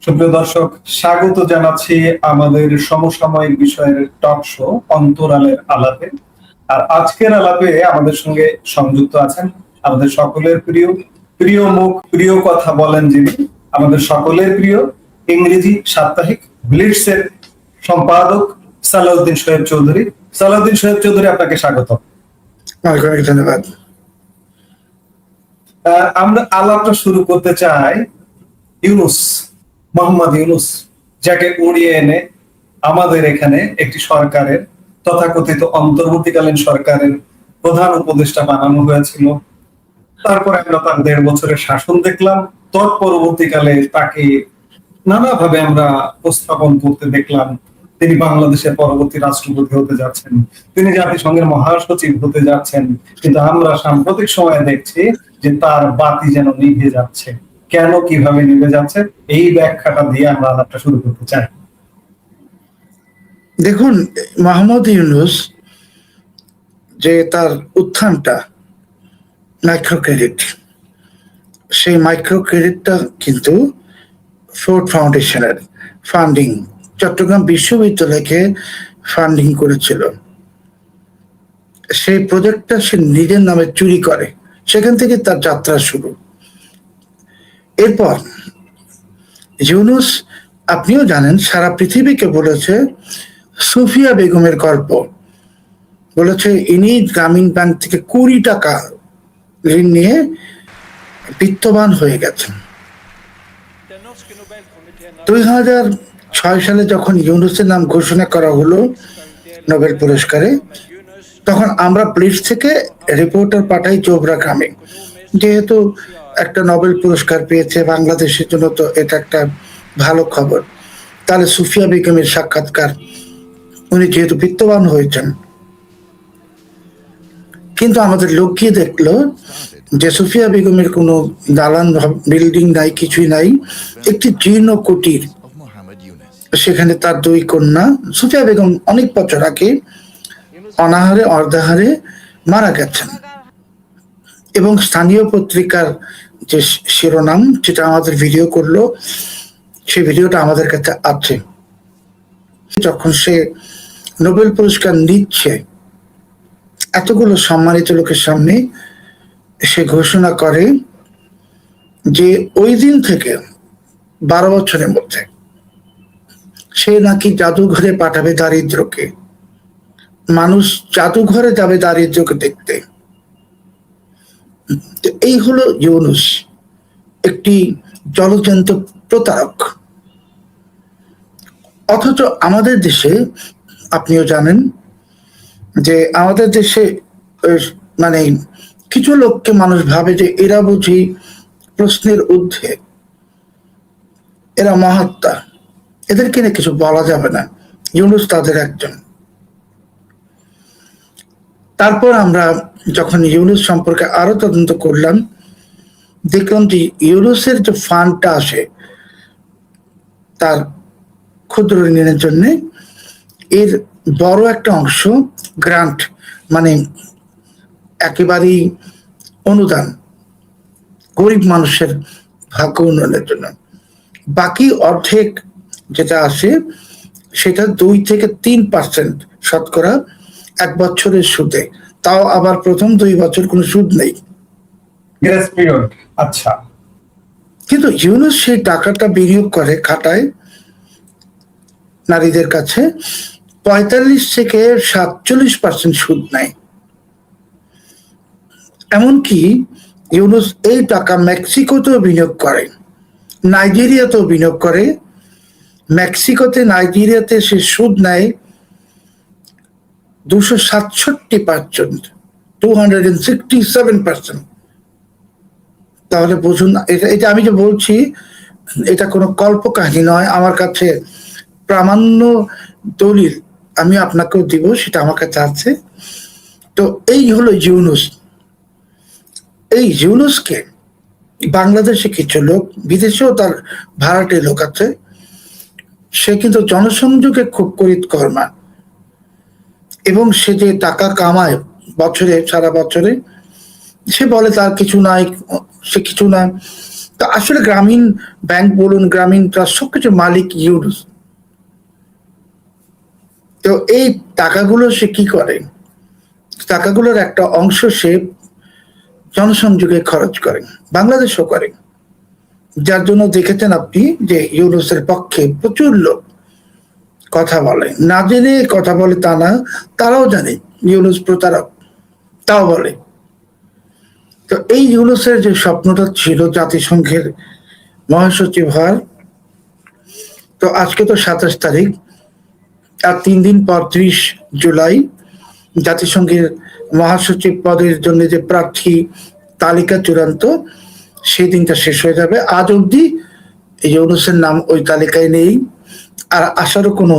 সুপ্রিয় দর্শক, স্বাগত জানাচ্ছি আমাদের সমসাময়িক বিষয়ের টক শো অন্তরালের আলাপে। আর আজকের আলাপে আমাদের সঙ্গে সংযুক্ত আছেন আমাদের সকলের প্রিয় প্রিয় মুখ প্রিয় কথা বলেন যিনি, আমাদের সকলের প্রিয় ইংরেজি সাপ্তাহিক ব্লিটস এর সম্পাদক সালাউদ্দিন সোহেব চৌধুরী। সালাউদ্দিন সোহেব চৌধুরী, আপনাকে স্বাগত। অনেক ধন্যবাদ। আমরা আলাপটা শুরু করতে চাই ইউনুস, মোহাম্মদ ইউনুস, যাকে উড়িয়ে এনে আমাদের এখানে একটি সরকারের তথাকথিত অন্তর্বর্তীকালীন সরকারের প্রধান উপদেষ্টা বানানো হয়েছিল। তারপরে আমরা তার 1.5 বছরের শাসন দেখলাম। তৎপরবর্তীকালে তাকে নানাভাবে আমরা উপস্থাপন করতে দেখলাম। তিনি বাংলাদেশের পরবর্তী রাষ্ট্রপতি হতে যাচ্ছেন, তিনি জাতিসংঘের মহাসচিব হতে যাচ্ছেন, কিন্তু আমরা সাম্প্রতিক সময়ে দেখছি যে তার বাতি যেন নিভে যাচ্ছে। কেন, কিভাবে নিভে যাচ্ছে, এই ব্যাখ্যাটা দিয়ে আমরা আলাপটা শুরু করতে চাই। দেখুন, মোহাম্মদ ইউনুস যে তার উত্থানটা মাইক্রো ক্রেডিট, সেই মাইক্রো ক্রেডিটটা কিন্তু ফোর্ড ফাউন্ডেশনের ফান্ডিং, চট্টগ্রাম বিশ্ববিদ্যালয়কে ফান্ডিং করেছিল। সেই প্রজেক্টটা সে নিজের নামে চুরি করে, সেখান থেকে তার যাত্রা শুরু। এরপর ইউনুস, আপনিও জানেন, সারা পৃথিবীকে বলেছে সুফিয়া বেগমের গল্প, বলেছে ইনি গ্রামীণ ব্যাংক থেকে 20 টাকা ঋণ নিয়ে বিত্তবান হয়ে গেছেন। 2006 সালে যখন ইউনুসের নাম ঘোষণা করা হলো নোবেল পুরস্কারে, তখন আমরা ব্লিটজ থেকে রিপোর্টার পাঠাই চোবরা গ্রামে, যেহেতু একটা নোবেল পুরস্কার পেয়েছে বাংলাদেশের জন্য, তো এটা একটা ভালো খবর। তাহলে সুফিয়া বেগমের সাক্ষাৎকার, উনি যেহেতু বিত্তবান হয়েছেন। কিন্তু আমাদের লোক গিয়ে দেখলো যে সুফিয়া বেগমের কোনো দালান বিল্ডিং নাই, কিছুই নাই, একটি জীর্ণ কুটির। সেখানে তার 2 কন্যা। সুফিয়া বেগম অনেক বছর আগে অনাহারে অর্ধাহারে মারা গেছেন, এবং স্থানীয় পত্রিকার যে শিরোনাম, যেটা আমাদের ভিডিও করলো, সেই ভিডিওটা আমাদের কাছে আছে। যখন সে নোবেল পুরস্কার নিচ্ছে, এতগুলো সম্মানিত লোকের সামনে সে ঘোষণা করে যে ওই দিন থেকে 12 বছরের মধ্যে সে নাকি জাদুঘরে পাঠাবে দারিদ্রকে। মানুষ জাদুঘরে যাবে দারিদ্রকে দেখতে। এই হলো ইউনুস, একটি জলজন্ত প্রতারক। অথচ আমাদের দেশে, আপনিও জানেন যে আমাদের দেশে মানে কিছু লোককে মানুষ ভাবে যে এরা বুঝি প্রশ্নের ঊর্ধ্বে, এরা মহাত্মা, এদেরকে নিয়ে কিছু বলা যাবে না। ইউনুস তাদের একজন। তারপর আমরা যখন ইউনুস সম্পর্কে আরো তদন্ত করলাম, দেখলাম যে ইউনুসের যে ফান্ডটা আসে তার ক্ষুদ্র ঋণের জন্য, এর বড় একটা অংশ গ্রান্ট, মানে একেবারেই অনুদান, গরিব মানুষের ভাগ্য উন্নয়নের জন্য। বাকি অর্ধেক যেটা আসে সেটা 2 থেকে 3% শতকরা 1 বছরের সুদে, তাও আবার প্রথম 2 বছর কোনো সুদ নেই। আচ্ছা, কিন্তু ইউনুস সেই টাকাটা বিনিয়োগ করে, খাটায় নারীদের কাছে, 45 থেকে 47% সুদ নেয়। এমনকি ইউনুস এই টাকা মেক্সিকোতেও বিনিয়োগ করে, নাইজেরিয়াতেও বিনিয়োগ করে। মেক্সিকোতে, নাইজেরিয়াতে সে সুদ নেয় 267%, 267%। তাহলে বুঝুন, এটা আমি যে বলছি, এটা কোনো কল্পকাহিনী নয়। আমার কাছে প্রামাণ্য দলিল আমি আপনাকেও দিব, সেটা আমার কাছে আছে। তো এই হলো ইউনুস। এই ইউনুসকে বাংলাদেশে কিছু লোক, বিদেশেও তার ভাড়াটে লোক আছে, সে কিন্তু জনসংযোগে খুব করিতকর্মা, এবং সে যে টাকা কামায় বছরে, সারা বছরে, সে বলে তার কিছু নাই, সে কিছু না, তো আসলে গ্রামীণ ব্যাংক বলুন, গ্রামীণ ট্রাস্ট, সবকিছু মালিক ইউনুস। তো এই টাকাগুলো সে কি করে? টাকাগুলোর একটা অংশ সে জনসংযোগে খরচ করে, বাংলাদেশও করে। যার জন্য দেখেছেন আপনি যে ইউনুসের পক্ষে প্রচুর লোক কথা বলে, না জেনে কথা বলে তা না, তারাও জানে ইউনুস প্রতারক, তাও বলে। তো এই ইউনুসের যে স্বপ্নটা ছিল জাতিসংঘের মহাসচিব হওয়ার, তো আজকে তো 27 তারিখ, আর 3 দিন পর 30 জুলাই জাতিসংঘের মহাসচিব পদের জন্য যে প্রার্থী তালিকা চূড়ান্ত, সেই দিনটা শেষ হয়ে যাবে। আজ অব্দি ইউনুসের নাম ওই তালিকায় নেই, আর আসারও কোনো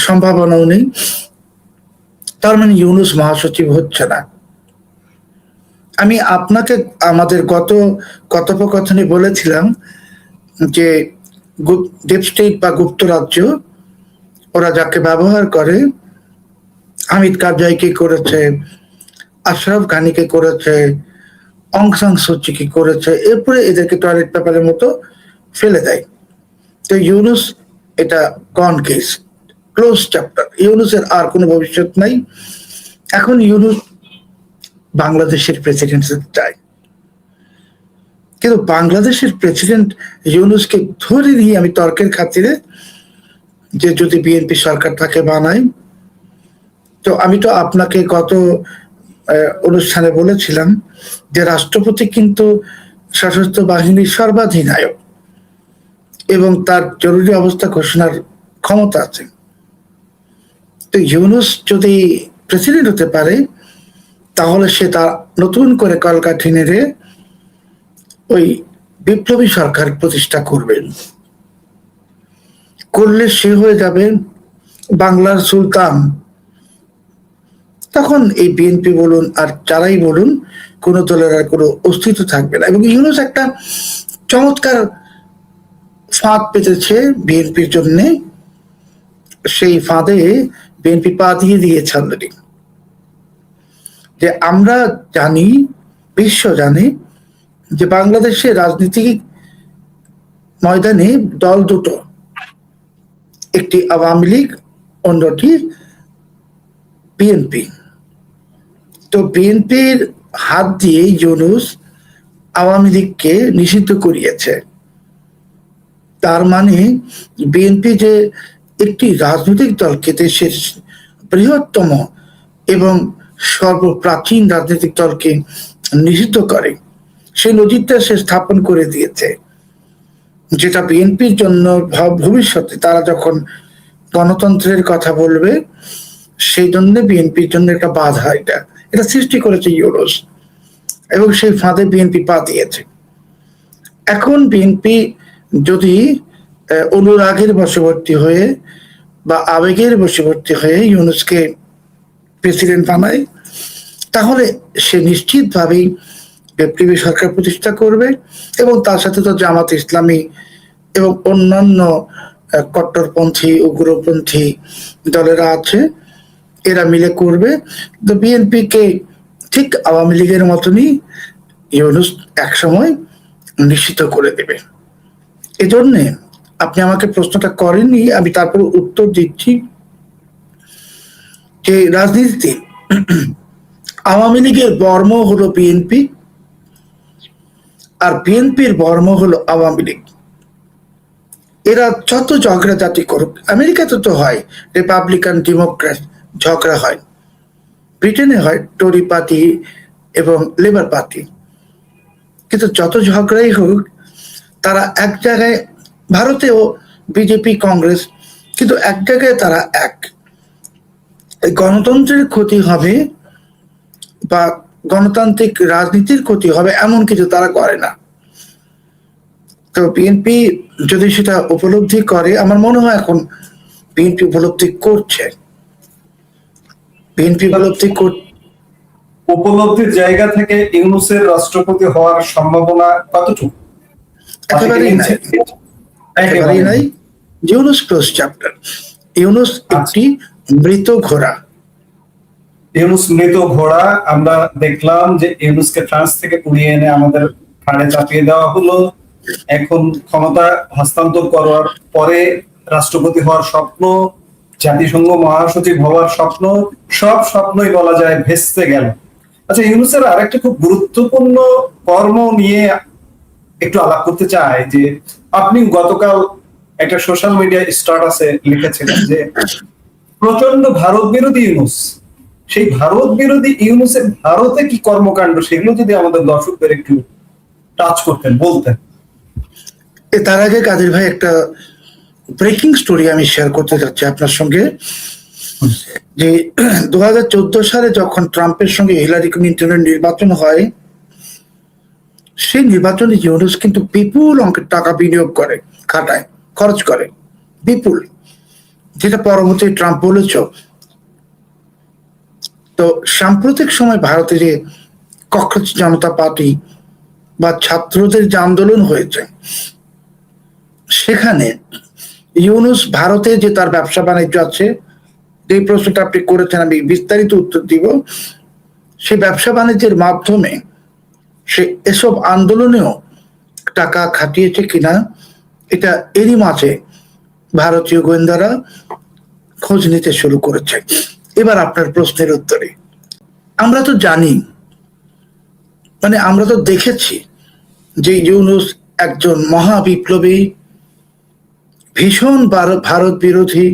সম্ভাবনাও নেই। তার মানে ইউনুস মহাসচিব হচ্ছে না। আমি আপনাকে আমাদের গত কথোপকথনে বলেছিলাম যে ডিপ স্টেট বা গুপ্ত রাজ্য, ওরা যাকে ব্যবহার করে, হামিদ কারজাইকে করেছে, আশরাফ ঘানিকে করেছে, অং সান সুচিকে করেছে, এরপরে এদেরকে টয়লেট পেপারের মতো ফেলে দেয়। তো ইউনুস এটা গন কেস, ক্লোজ চ্যাপ্টার। ইউনুসের আর কোনো ভবিষ্যৎ নাই। এখন ইউনুস বাংলাদেশের প্রেসিডেন্ট হতে চায়, কিন্তু বাংলাদেশের প্রেসিডেন্ট ইউনুসকে ধরে নিয়ে আমি তর্কের খাতিরে যে যদি বিএনপি সরকার তাকে বানায়, তো আমি তো আপনাকে গত অনুষ্ঠানে বলেছিলাম যে রাষ্ট্রপতি কিন্তু সশস্ত্র বাহিনীর সর্বাধিনায়ক এবং তার জরুরি অবস্থা ঘোষণার ক্ষমতা আছে। তো ইউনুস যদি প্রেসিডেন্ট হতে পারে, তাহলে সে তার নতুন করে কলকাঠি নেড়ে ওই বিপ্লবী সরকার প্রতিষ্ঠা করবেন। করলে সে হয়ে যাবে বাংলার সুলতান। তখন এই বিএনপি বলুন আর যারাই বলুন, কোন দলের আর কোনো অস্তিত্ব থাকবে না। এবং ইউনুস একটা চমৎকার ফাঁদ পেতেছে বিএনপির জন্য, সেই ফাঁদে বিএনপি পা দিয়ে দিয়েছে অলরেডি। যে আমরা জানি, বিশ্ব জানে যে বাংলাদেশের রাজনীতিক ময়দানে দল দুটো, একটি আওয়ামী লীগ, অন্যটি বিএনপি। তো বিএনপির হাত দিয়ে ইউনুস আওয়ামী লীগকে নিষিদ্ধ করিয়েছে। তার মানে বিএনপি যে একটি রাজনৈতিক দলকে দেশের বৃহত্তম এবং সর্বপ্রাচীন রাজনৈতিক দলকে নিষিদ্ধ করে, সেই নজিরটা সে স্থাপন করে দিয়েছে। যেটা বিএনপির জন্য ভবিষ্যতে তারা যখন গণতন্ত্রের কথা বলবে, সেই জন্য বিএনপির জন্য একটা বাধা, এটা সৃষ্টি করেছে ইউনুস, এবং সেই ফাঁদে বিএনপি পা দিয়েছে। এখন বিএনপি যদি অনুরাগের বশবর্তী হয়ে বা আবেগের বশবর্তী হয়ে ইউনুসকে প্রেসিডেন্ট বানায়, তাহলে সে নিশ্চিতভাবেই বিপ্লবী সরকার প্রতিষ্ঠা করবে, এবং তার সাথে তো জামাত ইসলামী এবং অন্যান্য কট্টরপন্থী উগ্রপন্থী দলেরা আছে, এরা মিলে করবে। তো বিএনপিকে ঠিক আওয়ামী লীগের মতনই ইউনুস একসময় নিশ্চিত করে দেবে। এজন্য আপনি আমাকে প্রশ্নটা করেননি, আমি তারপর উত্তর দিচ্ছি যে রাজনীতিতে আওয়ামী লীগের বর্ম হলো বিএনপি, আর বিএনপির বর্ম হলো আওয়ামী লীগ। এরা যত ঝগড়া জাতি করুক, আমেরিকাতে তো হয় রিপাবলিকান ডেমোক্র্যাট ঝগড়া হয়, ব্রিটেনে হয় টরি পার্টি এবং লেবার পার্টি, কিন্তু যত ঝগড়াই হোক তারা এক জায়গায়, ভারতেও বিজেপি কংগ্রেস, কিন্তু এক জায়গায় তারা এক। গণতন্ত্রের ক্ষতি হবে বা গণতান্ত্রিক রাজনীতির ক্ষতি হবে এমন কিছু তারা করে না। তো বিএনপি যদি সেটা উপলব্ধি করে, আমার মনে হয় এখন বিএনপি উপলব্ধি করছে, উপলব্ধির জায়গা থেকে ইউনুসের রাষ্ট্রপতি হওয়ার সম্ভাবনা কতটুকু? একেবারেই নাই, একেবারেই নাই। Yunus close chapter. ইউনুস একটি মৃত ঘোড়া। ইউনুস মৃত ঘোড়া। আমরা দেখলাম যে ইউনুসকে ফ্রান্স থেকে উড়িয়ে এনে আমাদের ঘাড়ে চাপিয়ে দেওয়া হলো, এখন ক্ষমতা হস্তান্তর করার পরে রাষ্ট্রপতি হওয়ার স্বপ্ন, জাতিসংঘ মহাসচিব হওয়ার স্বপ্ন, সব স্বপ্নই বলা যায় ভেস্তে গেল। আচ্ছা, ইউনূসের আরেকটা খুব গুরুত্বপূর্ণ কর্ম নিয়ে একটু আলাপ করতে চাই, যে আপনি গতকাল একটা সোশ্যাল মিডিয়া স্ট্যাটাসে লিখেছিলেন যে প্রচন্ড ভারত বিরোধী ইউনূস। সেই ভারত বিরোধী ইউনূসের ভারতে কি কর্মকাণ্ড, সেগুলো যদি আমাদের দর্শকদের একটু টাচ করতেন, বলতেন। তার আগে কাদের ভাই একটা ব্রেকিং স্টোরি আমি শেয়ার করতে চাচ্ছি আপনার সঙ্গে, যে 2014 সালে যখন ট্রাম্পের সঙ্গে হিলারি ক্লিন্টনের নির্বাচন হয়, সেই নির্বাচনে ইউনূস কিন্তু বিপুল অঙ্কের টাকা বিনিয়োগ করে, খাটায়, খরচ করে বিপুল, যেটা পরবর্তী ট্রাম্প বলেছ। তো সাম্প্রতিক সময় ভারতে যে ককরোচ জনতা পার্টি বা ছাত্রদের যে আন্দোলন হয়েছে, সেখানে ইউনূস ভারতে যে তার ব্যবসা বাণিজ্য আছে, যে প্রশ্নটা আপনি করেছেন আমি বিস্তারিত উত্তর দিব, সেই ব্যবসা বাণিজ্যের মাধ্যমে সে এসব আন্দোলনেও টাকা খাটিয়েছে কিনা, এটা এরই মাঝে ভারতীয় গোয়েন্দারা খোঁজ নিতে শুরু করেছে। এবার আপনার প্রশ্নের উত্তরে, আমরা তো জানি, মানে আমরা তো দেখেছি যে ইউনূস একজন মহা বিপ্লবী, ভীষণ ভারত বিরোধী,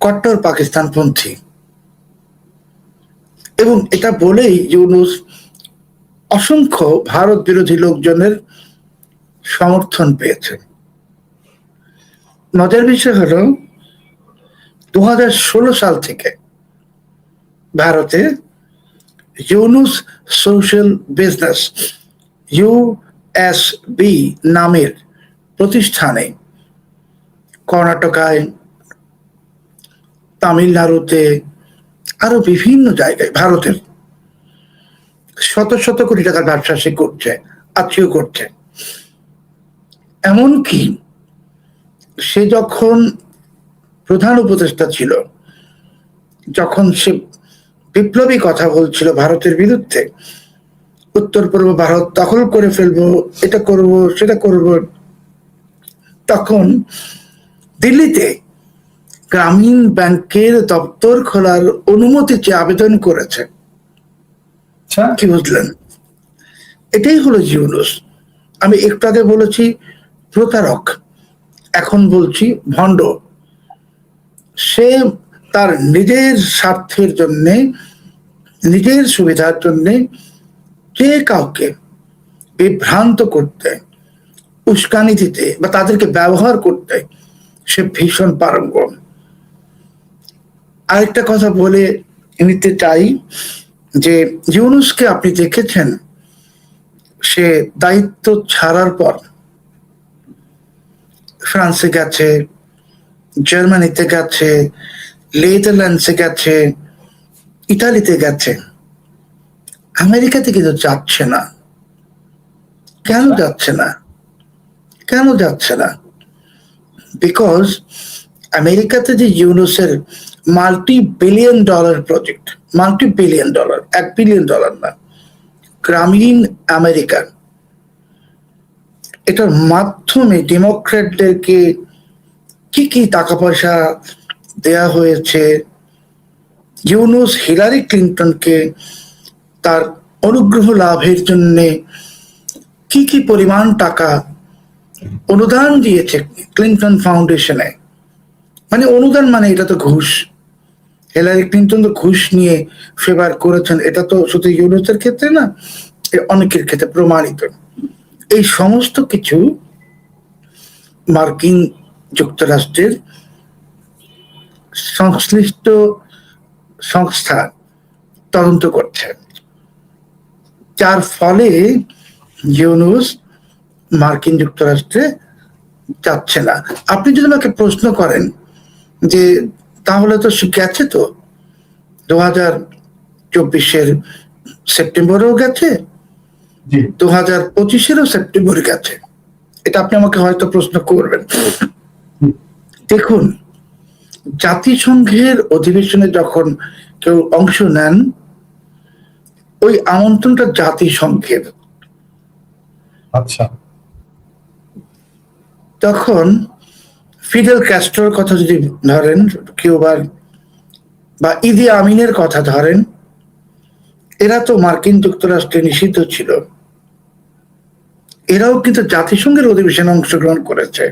কট্টর পাকিস্তানপন্থী, এবং এটা বলেই ইউনূস অসংখ্য ভারত বিরোধী লোকজনের সমর্থন পেয়েছে। মজার বিষয় হলো 2016 সাল থেকে ভারতে ইউনূস সোশ্যাল বিজনেস ইউএসবি নামের প্রতিষ্ঠানে কর্ণাটকায়, তামিলনাড়ুতে, আরো বিভিন্ন জায়গায় ভারতের শত শত কোটি টাকার ব্যবসা সে করছে, আজকেও করছে। এমনকি সে যখন প্রধান উপদেষ্টা ছিল, যখন সে বিপ্লবী কথা বলছিল ভারতের বিরুদ্ধে, উত্তর পূর্ব ভারত দখল করে ফেলবো, এটা করব সেটা করব, তখন দিল্লিতে গ্রামীণ ব্যাংকের দপ্তর খোলার অনুমতি চেয়ে আবেদন করেছে। কি বুঝলেন? এটাই হলো ইউনূস। আমি একটু আগে বলেছি প্রতারক, এখন বলছি ভণ্ড। সে তার নিজের স্বার্থের জন্যে, নিজের সুবিধার জন্যে যে কাউকে বিভ্রান্ত করতে, উস্কানি দিতে বা তাদেরকে ব্যবহার করতে সে ভীষণ পারঙ্গম। আরেকটা কথা বলে নিতে চাই যে ইউনূসকে আপনি দেখেছেন সে দায়িত্ব ছাড়ার পর ফ্রান্সে গেছে, জার্মানিতে গেছে, নেদারল্যান্ডসে গেছে, ইতালিতে গেছে, আমেরিকাতে কিন্তু যাচ্ছে না। কেন যাচ্ছে না? কেন যাচ্ছে না? বিকজ আমেরিকাতে যে ইউনূসের মাল্টি-বিলিয়ন ডলার প্রজেক্ট, $1 বিলিয়ন না, গ্রামীণ আমেরিকা, এটার মাধ্যমে ডেমোক্র্যাটদেরকে কি কি টাকা পয়সা দেয়া হয়েছে, ইউনূস হিলারি ক্লিন্টনকে তার অনুগ্রহ লাভের জন্য কি কি পরিমাণ টাকা অনুদান দিয়েছে ক্লিন্টন ফাউন্ডেশনে। মানে অনুদান মানে এটা তো ঘুষ। হিলারি ক্লিন্টন তো ঘুষ নিয়ে ফেভার করেছেন, এটা তো শুধু ইউনূসের ক্ষেত্রে না, অনেকের ক্ষেত্রে প্রমাণিত। এই সমস্ত কিছু মার্কিন যুক্তরাষ্ট্রের সংশ্লিষ্ট সংস্থা তদন্ত করছে, যার ফলে ইউনূস মার্কিন যুক্তরাষ্ট্রে যাচ্ছে না। আপনি যদি আমাকে প্রশ্ন করেন যে তাহলে তো সে গেছে, তো 2024 সেপ্টেম্বরেও গেছে, 2025 সেপ্টেম্বরে গেছে, এটা আপনি আমাকে হয়তো প্রশ্ন করবেন। দেখুন, জাতিসংঘের অধিবেশনে যখন কেউ অংশ নেন, ওই আমন্ত্রণটা জাতিসংঘের। আচ্ছা, তখন ফিডেল ক্যাস্ট্রোর কথা যদি ধরেন, কিউবার, বা ইদি আমিনের কথা ধরেন, এরা তো মার্কিন যুক্তরাষ্ট্রে নিষিদ্ধ ছিল। এরাও কিন্তু জাতিসংঘের অধিবেশনে অংশগ্রহণ করেছে।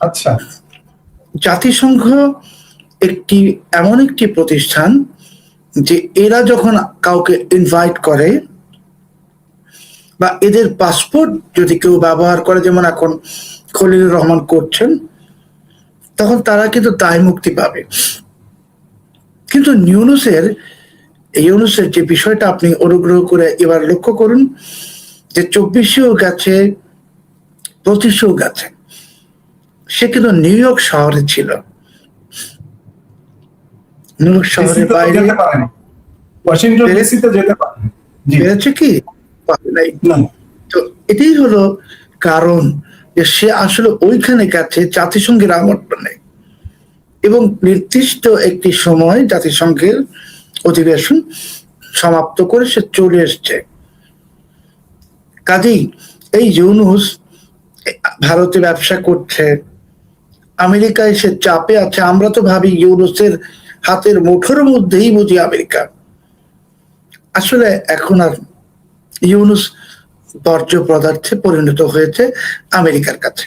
আচ্ছা। জাতিসংঘ এমন একটি প্রতিষ্ঠান যে এরা যখন কাউকে ইনভাইট করে বা এদের পাসপোর্ট যদি কেউ ব্যবহার করে, যেমন এখন খলিলুর রহমান করছেন, তখন তারা কিন্তু দায় মুক্তি পাবে। কিন্তু ইউনুসের যে বিষয়টা আপনি অনুগ্রহ করে এবার লক্ষ্য করুন, যে 24-এও গেছে, 25-এও গেছে, সে কিন্তু নিউ ইয়র্ক শহরে ছিল। নিউ ইয়র্ক শহরের বাইরে যেতে পারেনি, ওয়াশিংটন ডিসিতে যেতে পারেনি। পেরেছে কি? পারে নাই। না, তো এটাই হলো কারণ যে সে আসলে ওইখানে গেছে জাতিসংঘের আমন্ত্রণে, এবং নির্দিষ্ট একটি সময় জাতিসংঘের অধিবেশন সমাপ্ত করে সে চলে এসছে। কাজেই এই ইউনুস ভারতে ব্যবসা করছে, আমেরিকায় সে চাপে আছে। আমরা তো ভাবি ইউনুসের হাতের মুঠোর মধ্যেই বুঝি আমেরিকা। আসলে এখন আর ইউনুস বর্জ্য পদার্থে পরিণত হয়েছে আমেরিকার কাছে।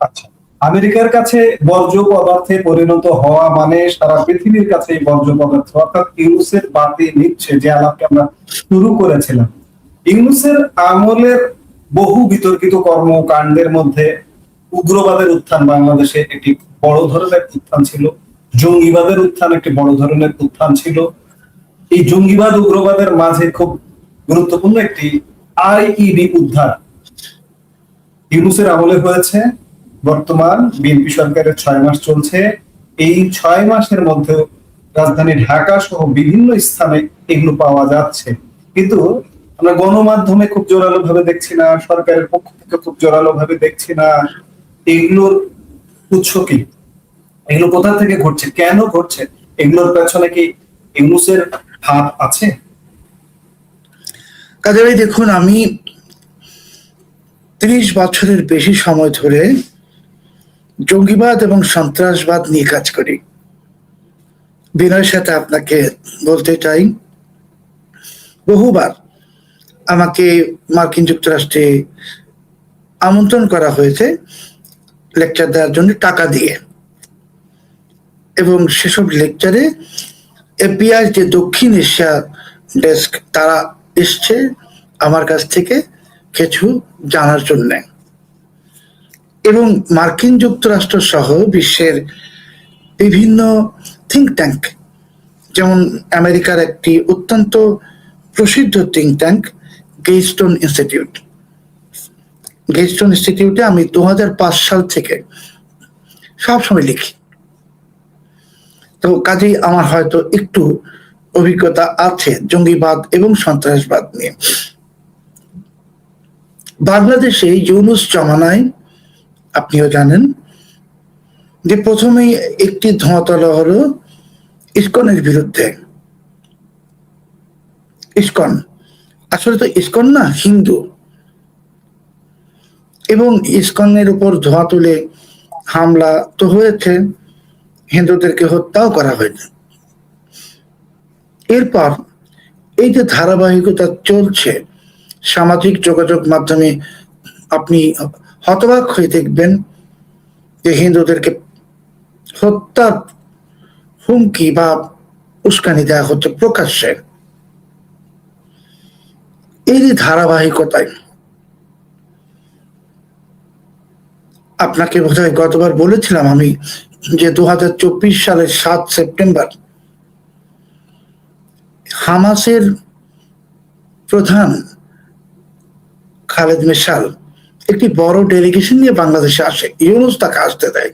আচ্ছা, আমেরিকার কাছে বর্জ্য পদার্থে পরিণত হওয়া মানে সারা পৃথিবীর কাছে এই বর্জ্য পদার্থ, অর্থাৎ ইউনুসের বাতি নিচ্ছে, যে আলাপকে আমরা শুরু করেছিলাম। ইউনুসের আমলের বহু বিতর্কিত কর্মকাণ্ডের মধ্যে উগ্রবাদের উত্থান বাংলাদেশে একটি বড় ধরনের উত্থান ছিল, জঙ্গিবাদের উত্থান একটি বড় ধরনের উত্থান ছিল। এই জঙ্গিবাদ উগ্রবাদের মাঝে খুব গুরুত্বপূর্ণ একটি আইইডি উদ্ধার ইউনুসের আমলে হয়েছে। বর্তমান বিএনপি সরকারের 6 মাস চলছে। এই 6 মাসের মধ্যে রাজধানী ঢাকা সহ বিভিন্ন স্থানে এগুলো পাওয়া যাচ্ছে, কিন্তু আমরা গণমাধ্যমে খুব জোরালো ভাবে দেখছি না, সরকারের পক্ষ থেকে খুব জোরালো ভাবে দেখছি না। এগুলোর উৎস কি? এগুলো কোথা থেকে ঘটছে, কেন ঘটছে? এগুলোর পেছনে কি ইউনুসের হাত আছে? কাজে ভাই দেখুন, আমি 30 বছরের বেশি সময় ধরে জঙ্গিবাদ এবং সন্ত্রাসবাদ নিয়ে কাজ করি। বিনয়ের সাথে আপনাকে বলতে চাই, বহুবার আমাকে মার্কিন যুক্তরাষ্ট্রে আমন্ত্রণ করা হয়েছে লেকচার দেওয়ার জন্য টাকা দিয়ে, এবং সেসব লেকচারে এফবিআই যে দক্ষিণ এশিয়া ডেস্ক, তারা এসছে আমার কাছ থেকে কিছু জানার জন্য। এবং মার্কিন যুক্তরাষ্ট্র সহ বিশ্বের বিভিন্ন থিঙ্ক ট্যাঙ্ক, যেমন আমেরিকার একটি অত্যন্ত প্রসিদ্ধ থিঙ্ক ট্যাঙ্ক গেইস্টোন ইনস্টিটিউটে আমি 2005 সাল থেকে সবসময় লিখি। তো কাজেই আমার হয়তো একটু অভিজ্ঞতা আছে জঙ্গিবাদ এবং সন্ত্রাসবাদ নিয়ে। বাংলাদেশে ইউনুস জমানায় আপনিও জানেন যে প্রথমেই একটি ধোঁয়াতলা হলো ইসকনের বিরুদ্ধে। ইসকন আসলে তো ইসকন না, হিন্দু, এবং ইসকনের উপর ধোঁয়া তুলে হামলা তো হয়েছে, হিন্দুদেরকে হত্যাও করা হয়েছে। এরপর এই যে ধারাবাহিকতা চলছে সামাজিক যোগাযোগ মাধ্যমে, আপনি হতবাক হয়ে দেখবেন যে হিন্দুদেরকে হত্যার হুমকি বা উস্কানি দেওয়া হচ্ছে প্রকাশ্যে। এই ধারাবাহিকতায় আপনাকে বোধহয় গতবার বলেছিলাম আমি যে 2024 সালের 7 সেপ্টেম্বর হামাসের প্রধান খালেদ মেশাল একটি বড় ডেলিগেশন নিয়ে বাংলাদেশে আসে, ইউনুস তাকে আসতে দেয়,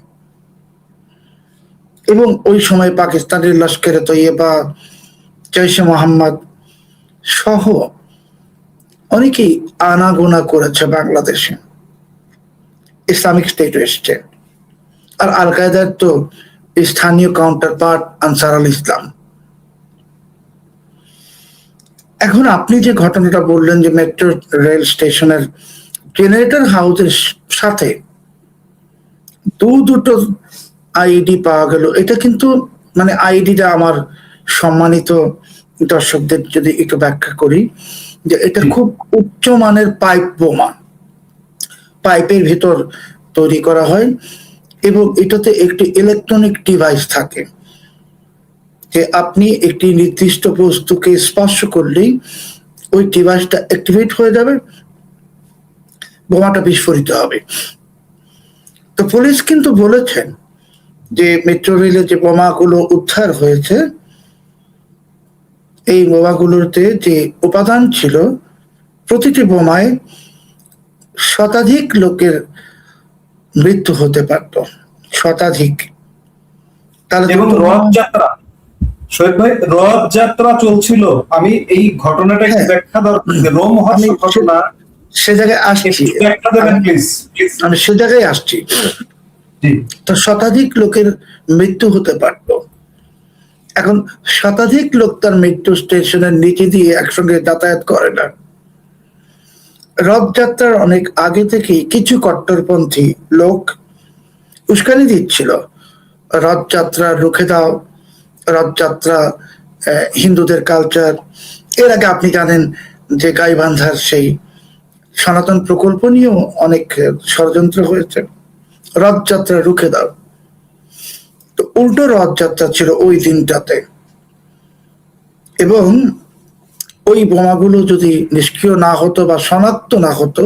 এবং ওই সময় পাকিস্তানের লস্করে তৈয়বা, জৈশে মোহাম্মদ সহ অনেকেই আনাগোনা করেছে বাংলাদেশে। ইসলামিক স্টেট এসছে, আর আল কায়দার তো স্থানীয় কাউন্টার পার্ট আনসার আল ইসলাম। এখন আপনি যে ঘটনাটা বললেন যে মেট্রো রেল স্টেশনের জেনারেটর হাউসের সাথে দুটো আইডি পাওয়া গেল। এটা কিন্তু মানে আইডিটা আমার সম্মানিত দর্শকদের যদি একটু ব্যাখ্যা করি, যে এটা খুব উচ্চমানের পাইপ বোমা, পাইপের ভিতর তৈরি করা হয় এবং এটাতে একটি ইলেকট্রনিক ডিভাইস থাকে, যে আপনি একটি নির্দিষ্ট বস্তুকে স্পর্শ করলেই ওই ডিভাইসটা অ্যাক্টিভেট হয়ে যাবে, বোমাটা বিস্ফোরিত হবে। তো পুলিশ কিন্তু বলেছেন যে মেট্রো রেলে যে বোমাগুলো উদ্ধার হয়েছে, এই বোমাগুলোতে যে উপাদান ছিল, প্রতিটি বোমায় শতাধিক লোকের মৃত্যু হতে পারত, শতাধিক। তাহলে এবং রথযাত্রা, শহীদ ভাই, রথযাত্রা চলছিল। আমি এই ঘটনাটা একটু হ্যাঁ, ব্যাখ্যা দরকার, রোমহর্ষক ঘটনা, সে জায়গায় আসছি, একটু ব্যাখ্যা দেবেন প্লিজ। আমি সে জায়গায় আসছি। জি, তো শতাধিক লোকের মৃত্যু হতে পারত। এখন শতাধিক লোক তার মৃত্যু স্টেশনের নিচে দিয়ে একসঙ্গে যাতায়াত করে না। রথযাত্রার অনেক আগে থেকেই কিছু কট্টরপন্থী লোক উস্কানি দিচ্ছিল, রথযাত্রা রুখে দাও, রথযাত্রা হিন্দুদের কালচার। এর আগে আপনি জানেন যে গাইবান্ধার সেই সনাতন প্রকল্প নিয়েও অনেক ষড়যন্ত্র হয়েছে, রথযাত্রা রুখে দাও। তো উল্টো রথযাত্রা ছিল ওই দিনটাতে, এবং ওই বোমাগুলো যদি নিষ্ক্রিয় না হতো বা শনাক্ত না হতো,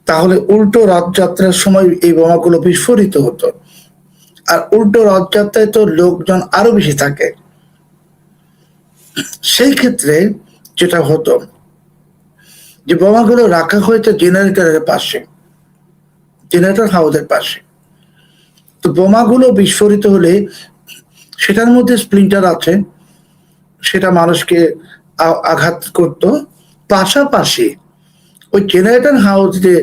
তাহলে উল্টো রথযাত্রার সময় এই বোমাগুলো বিস্ফোরিত হতো। আর উল্টো রথযাত্রায় তো লোকজন আরো বেশি থাকে। সেই ক্ষেত্রে যেটা হতো, যে বোমাগুলো রাখা হয়েছে জেনারেটরের পাশে, জেনারেটর হাউসের পাশে। তো বোমাগুলো বিস্ফোরিত হলে সেটার মধ্যে স্প্লিন্টার আছে, সেটা মানুষকে আঘাত করত। পাশাপাশি ওই জেনারেটর হাউস যে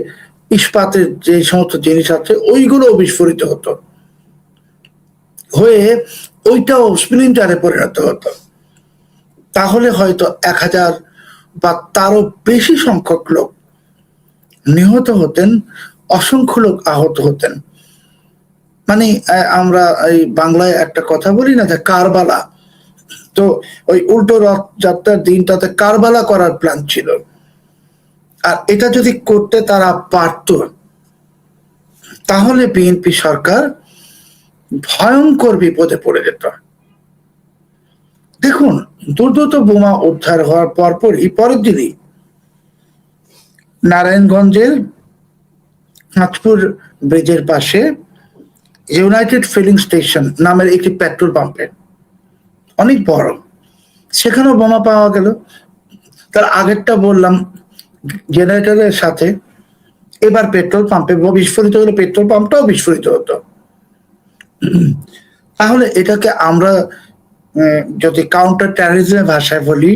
ইস্পাতের যে সমস্ত জিনিস আছে ওইগুলো বিস্ফোরিত হতো, হয়ে ওইটাও স্প্লিন্টারে পরিণত হতো। তাহলে হয়তো 1000 বা তারও বেশি সংখ্যক লোক নিহত হতেন, অসংখ্য লোক আহত হতেন। মানে আমরা এই বাংলায় একটা কথা বলি না, যে কারবালা। তো ওই উল্টো রথযাত্রার দিনটাতে কারবালা করার প্ল্যান ছিল। আর এটা যদি করতে তারা পারত, তাহলে বিএনপি সরকার ভয়ঙ্কর বিপদে পড়ে যেত। দেখুন, দুর্ধত বোমা উদ্ধার হওয়ার পরপরই পরের দিনই নারায়ণগঞ্জের হাঁচপুর ব্রিজের পাশে ইউনাইটেড ফিলিং স্টেশন নামের একটি পেট্রোল পাম্পে, অনেক বড়, সেখানেও বোমা পাওয়া গেল। তার আগেরটা বললাম জেনারেটরের সাথে, এবার পেট্রোল পাম্পে বিস্ফোরিত হলে পেট্রোল পাম্পটাও বিস্ফোরিত হতো। তাহলে এটাকে আমরা যদি কাউন্টার টেররিজমের ভাষায় বলি,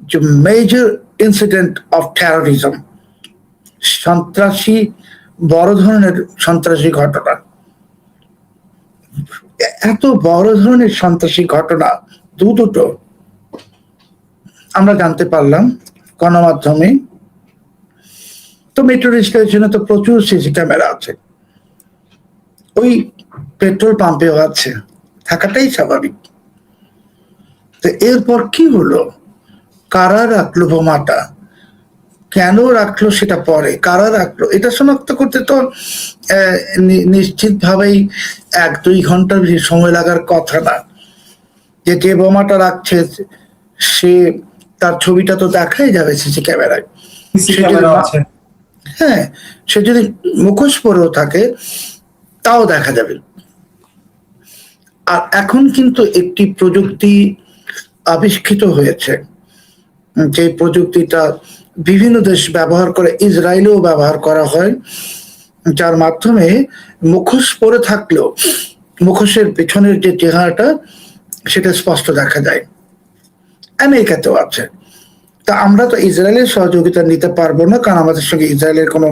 যে মেজর ইনসিডেন্ট অফ টেরোরিজম, সন্ত্রাসী, বড় ধরনের সন্ত্রাসী ঘটনা। এত বড় ধরনের সন্ত্রাসী ঘটনা দুটো আমরা জানতে পারলাম গণমাধ্যমে। তো মেট্রো স্টেশনে তো প্রচুর সিসি ক্যামেরা আছে, ওই পেট্রোল পাম্পেও আছে, থাকাটাই স্বাভাবিক। তো এরপর কি হলো, কারা রাখলো বোমাটা, কেন রাখলো সেটা পরে, কারা রাখলো এটা শনাক্ত করতে তো নিশ্চিত ভাবেই 1-2 ঘন্টার বেশি সময় লাগার কথা না। যে বোমাটা রাখছে সে, তার ছবিটা তো দেখাই যাবে সিসি ক্যামেরায়। হ্যাঁ, সে যদি মুখোশ পরেও থাকে তাও দেখা যাবে। আর এখন কিন্তু একটি প্রযুক্তি আবিষ্কৃত হয়েছে, যে প্রযুক্তিটা বিভিন্ন দেশ ব্যবহার করে, ইসরায়েলেও ব্যবহার করা হয়, যার মাধ্যমে মুখোশ পরে থাকলেও মুখোশের পেছনের যে চেহারাটা সেটা স্পষ্ট দেখা যায়। আমেরিকাতেও আছে। তা আমরা তো ইসরায়েলের সহযোগিতা নিতে পারবো না, কারণ আমাদের সঙ্গে ইসরায়েলের কোনো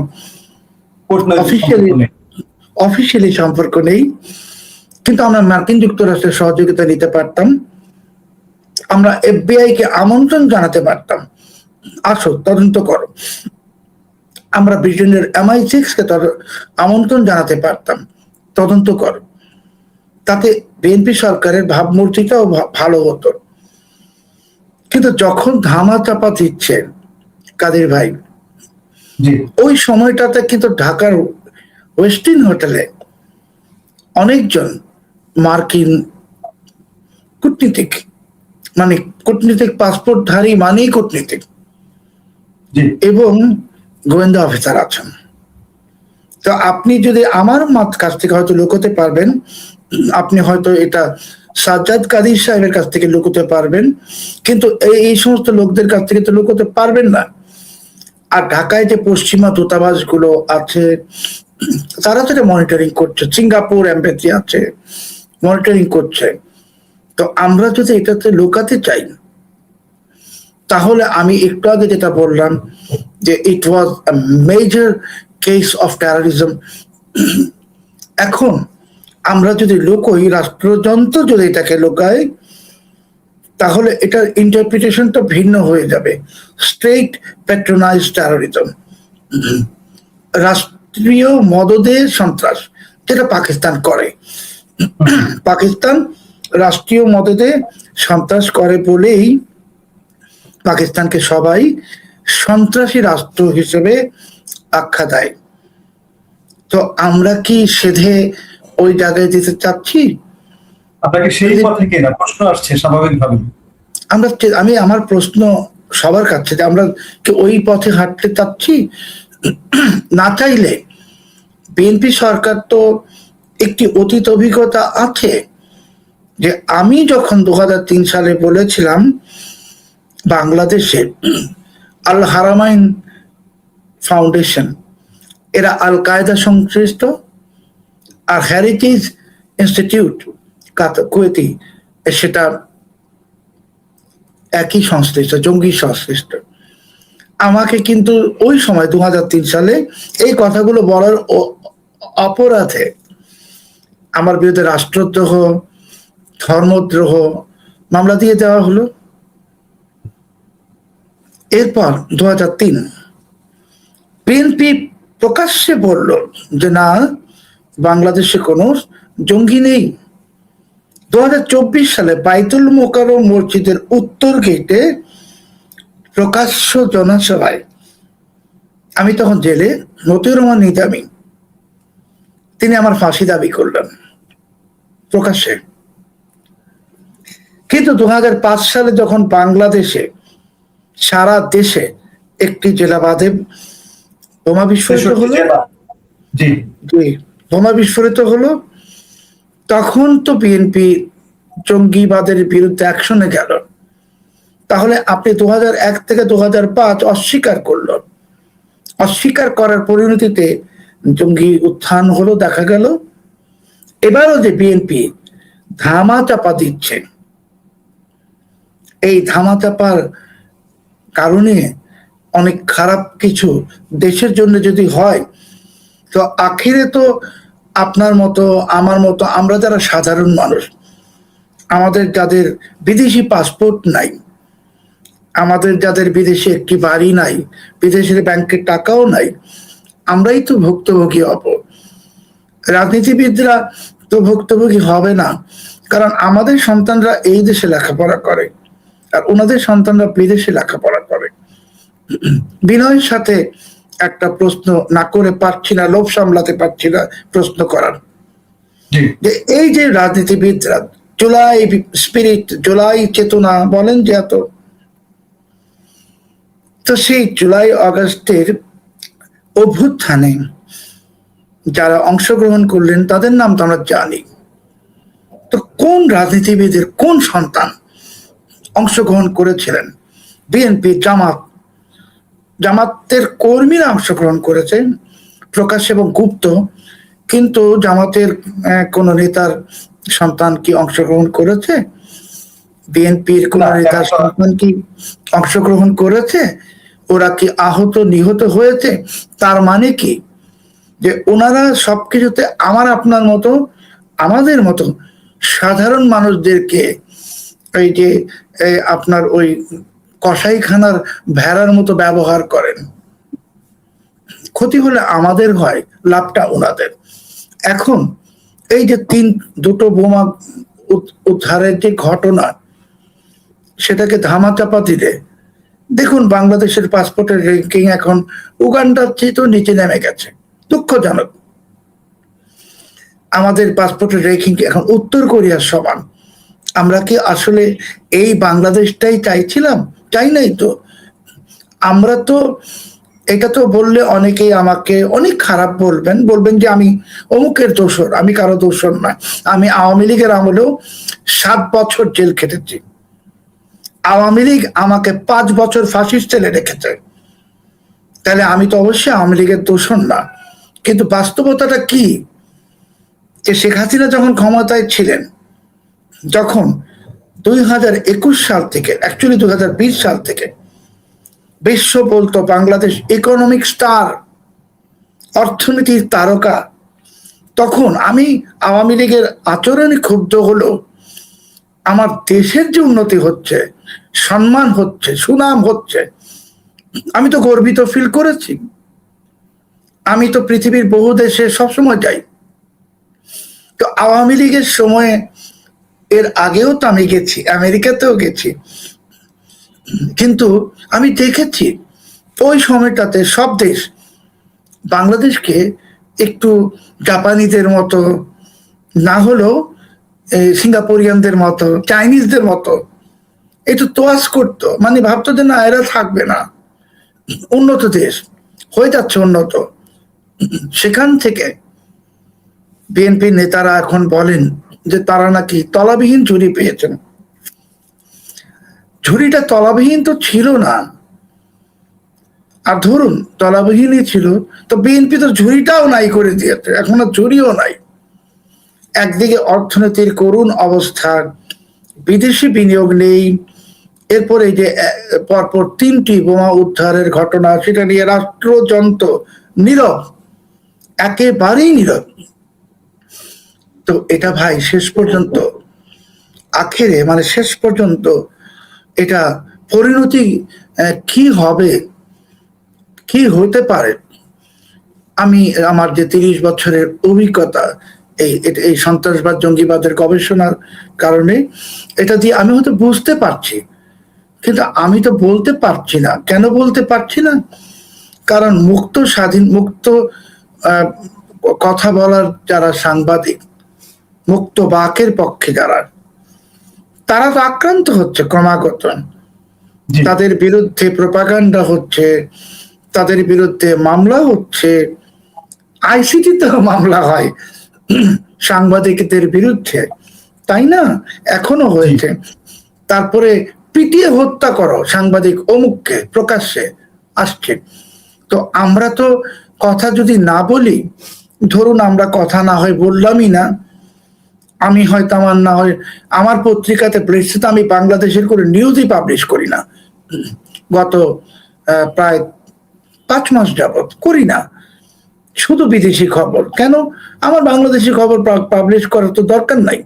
অফিসিয়ালি সম্পর্ক নেই। কিন্তু আমরা মার্কিন যুক্তরাষ্ট্রের সহযোগিতা নিতে পারতাম। আমরা FBI কে আমন্ত্রণ জানাতে পারতাম, আসো তদন্ত করো। আমরা ব্রিটেনের MI6-কে তার আমন্ত্রণ জানাতে পারতাম, তদন্ত কর। তাতে বিএনপি সরকারের ভাবমূর্তিটাও ভালো হতো। কিন্তু যখন ধামা চাপা দিচ্ছে কাদের ভাই, জি ওই সময়টাতে কিন্তু ঢাকার ওয়েস্টিন হোটেলে অনেকজন মার্কিন কূটনীতিক, মানে কূটনীতিক পাসপোর্টধারী মানেই কূটনীতিক, জি এবং গোয়েন্দা অফিসার আছেন। তো আপনি যদি আমার কাছ থেকে হয়তো লুকোতে পারবেন, আপনি হয়তো এটা সাজ্জাদ কাদির সাহেবের কাছ থেকে লুকোতে পারবেন, কিন্তু এই সমস্ত লোকদের কাছ থেকে তো লুকোতে পারবেন না। আর ঢাকায় যে পশ্চিমা দূতাবাস গুলো আছে, তারা তো মনিটরিং করছে, সিঙ্গাপুর এমবেসি আছে, মনিটরিং করছে। তো আমরা যদি এটাতে লুকাতে চাই, তাহলে আমি একটু আগে যেটা বললাম যে it was a major case of terrorism. এখন আমরা যদি লুকোই, রাষ্ট্রযন্ত্র যদি এটাকে লুকায়, তাহলে এটার ইন্টারপ্রিটেশনটা ভিন্ন হয়ে যাবে। স্টেট প্যাট্রোনাইজ টেরোরিজম, রাষ্ট্রীয় মদদে সন্ত্রাস, যেটা পাকিস্তান করে। পাকিস্তান রাষ্ট্রীয় মদদে সন্ত্রাস করে বলেই পাকিস্তানকে সবাই সন্ত্রাসী রাষ্ট্র হিসেবে আখ্যা দেয়। তো আমরা কি সেধে ওই জায়গায় যেতে চাচ্ছি? আপনাকে সেই পথে কিনা প্রশ্ন আসছে স্বাভাবিকভাবে। আমি আমার প্রশ্ন সবার কাছে, যে আমরা কি ওই পথে হাঁটতে চাচ্ছি? না চাইলে বিএনপি সরকার তো একটি অতীত অভিজ্ঞতা আছে, যে আমি যখন 2003 সালে বলেছিলাম বাংলাদেশে আল হারামাইন ফাউন্ডেশন এরা আল কায়দা সংশ্লিষ্ট, আর হেরিটেজ ইনস্টিটিউট কুয়েতি সেটা একই সংশ্লিষ্ট, জঙ্গি সংশ্লিষ্ট। আমাকে কিন্তু ওই সময় 2003 সালে এই কথাগুলো বলার অপরাধে আমার বিরুদ্ধে রাষ্ট্রদ্রোহ, ধর্মদ্রোহ মামলা দিয়ে দেওয়া হলো। এরপর 2003 বিএনপি প্রকাশ্যে বলল যে না, বাংলাদেশে কোনো জঙ্গি নেই। 2024 সালে বাইতুল মোকাররম মসজিদের উত্তর গেটে প্রকাশ্য জনসভায়, আমি তখন জেলে, মতিউর রহমান নিজামী তিনি আমার ফাঁসি দাবি করলেন প্রকাশ্যে। কিন্তু 2005 সালে যখন বাংলাদেশে সারা দেশে একটি জেলা বাদে বোমা বিস্ফোরিত হলো, জি বোমা বিস্ফোরিত হলো, তখন তো বিএনপি জঙ্গিবাদের বিরুদ্ধে অ্যাকশনে গেল। তাহলে আপনি 2001 থেকে 2005 অস্বীকার করল, অস্বীকার করার পরিণতিতে জঙ্গি উত্থান হলো দেখা গেল। এবারও যে বিএনপি ধামা চাপা দিচ্ছে, এই ধামা চাপার কারণে অনেক খারাপ কিছু দেশের জন্য যদি হয়, তো আখিরে তো আপনার মতো আমার মতো আমরা যারা সাধারণ মানুষ, আমাদের যাদের বিদেশি পাসপোর্ট নাই, আমাদের যাদের বিদেশে একটি বাড়ি নাই, বিদেশের ব্যাংকের টাকাও নাই, আমরাই তো ভুক্তভোগী হব। রাজনীতিবিদরা তো ভুক্তভোগী হবে না, কারণ আমাদের সন্তানরা এই দেশে লেখাপড়া করে আর ওনাদের সন্তানরা বিদেশে লেখাপড়া করে। বিনয়ের সাথে একটা প্রশ্ন না করে পারছি না, লোভ সামলাতে পারছি না প্রশ্ন করার, যে এই যে রাজনীতিবিদরা জুলাই স্পিরিট, জুলাই চেতনা বলেন যে এত, তো সেই জুলাই আগস্টের অভ্যুত্থানে যারা অংশগ্রহণ করলেন তাদের নাম তো আমরা জানি। তো কোন রাজনীতিবিদের কোন সন্তান অংশগ্রহণ করেছিলেন? বিএনপি, জামাতের কর্মীরা অংশগ্রহণ করেছে প্রকাশ্য এবং গুপ্ত, কিন্তু জামাতের কোন নেতার সন্তান কি অংশগ্রহণ করেছে? বিএনপির কোন নেতার সন্তান কি অংশগ্রহণ করেছে? ওরা কি আহত নিহত হয়েছে? তার মানে কি যে ওনারা সবকিছুতে আমার আপনার মতো, আমাদের মতো সাধারণ মানুষদেরকে এই যে আপনার ওই কসাইখানার ভেড়ার মতো ব্যবহার করেন। ক্ষতি হলে আমাদের হয়, লাভটা ওনাদের। এখন এই যে দুটো বোমা উদ্ধারের যে ঘটনা, সেটাকে ধামাচাপা দিলে দেখুন বাংলাদেশের পাসপোর্টের র্যাঙ্কিং এখন উগান্ডার চেয়ে তো নিচে নেমে গেছে, দুঃখজনক। আমাদের পাসপোর্টের র্যাঙ্কিং এখন উত্তর কোরিয়ার সমান। আমরা কি আসলে এই বাংলাদেশটাই চাইছিলাম? চাই নাই তো। আমরা তো এটা তো বললে অনেকেই আমাকে অনেক খারাপ বলবেন যে আমি অমুকের দোষর। আমি কারো দোষর নয়। আমি আওয়ামী লীগের আমলেও 7 বছর জেল খেটেছি। আওয়ামী লীগ আমাকে 5 বছর ফাঁসির জেলে রেখেছে, তাহলে আমি তো অবশ্যই আওয়ামী লীগের দোষর না। কিন্তু বাস্তবতাটা কি, যে শেখ হাসিনা যখন ক্ষমতায় ছিলেন, যখন 2021 সাল থেকে, অ্যাকচুয়ালি 2020 সাল থেকে বিশ্ব বলতো বাংলাদেশ ইকোনমিক স্টার, অর্থনীতির তারকা, তখন আমি আওয়ামী লীগের আচরণে ক্ষুব্ধ হলো। আমার দেশের যে উন্নতি হচ্ছে, সম্মান হচ্ছে, সুনাম হচ্ছে, আমি তো গর্বিত ফিল করেছি। আমি তো পৃথিবীর বহু দেশে সবসময় যাই। তো আওয়ামী লীগের সময়ে, এর আগেও তো আমি গেছি, আমেরিকাতেও গেছি, কিন্তু আমি দেখেছি ওই সময়টাতে সব দেশ বাংলাদেশকে একটু জাপানিদের মতো, না হলেও সিঙ্গাপুরিয়ানদের মতো, চাইনিজদের মতো একটু তোয়াজ করতো, মানে ভাবতো যে না, এরা থাকবে না, উন্নত দেশ হয়ে যাচ্ছে উন্নত। সেখান থেকে বিএনপি নেতারা এখন বলেন যে তারা নাকি তলাবিহীন ঝুড়ি পেয়েছেন। ঝুড়িটা তলাবিহীন তো ছিল না। আর ধরুন তলাবিহীনই ছিল, তো বিএনপি তো ঝুড়িটাও নাই করে দিয়েছে, এখন আর ঝুড়িও নাই। একদিকে অর্থনীতির করুণ অবস্থা, বিদেশি বিনিয়োগ নেই, এরপরে যে পরপর 3টি বোমা উদ্ধারের ঘটনা, সেটা নিয়ে রাষ্ট্রযন্ত্র নীরব, একেবারেই নীরব। তো এটা ভাই শেষ পর্যন্ত, আখেরে মানে শেষ পর্যন্ত এটা পরিণতি কি হবে, কি হতে পারে, আমি আমার যে 30 বছরের অভিজ্ঞতা এই সন্ত্রাসবাদ জঙ্গিবাদের গবেষণার কারণে এটা দিয়ে আমি হয়তো বুঝতে পারছি, কিন্তু আমি তো বলতে পারছি না। কেন বলতে পারছি না? কারণ মুক্ত স্বাধীন মুক্ত কথা বলার যারা সাংবাদিক, মুক্ত বাকের পক্ষে যারা, তারা তো আক্রান্ত হচ্ছে ক্রমাগত। তাদের বিরুদ্ধে প্রোপাগান্ডা হচ্ছে, তাদের বিরুদ্ধে মামলা হচ্ছে, আইসিটিতেও মামলা হয় সাংবাদিকদের বিরুদ্ধে, তাই না? এখনো হয়েছে। তারপরে পিটিয়ে হত্যা করো সাংবাদিক অমুককে, প্রকাশ্যে আসছে। তো আমরা তো কথা যদি না বলি, ধরুন আমরা কথা না হয় বললামই না, আমি হয়তো আমার পত্রিকাতে প্রেসে তো আমি বাংলাদেশের করে নিউজই পাবলিশ করি না, গত প্রায় 5 মাস যাবত করি না, শুধু বিদেশি খবর। কেন? আমার বাংলাদেশি খবর পাবলিশ করার তো দরকার নাই।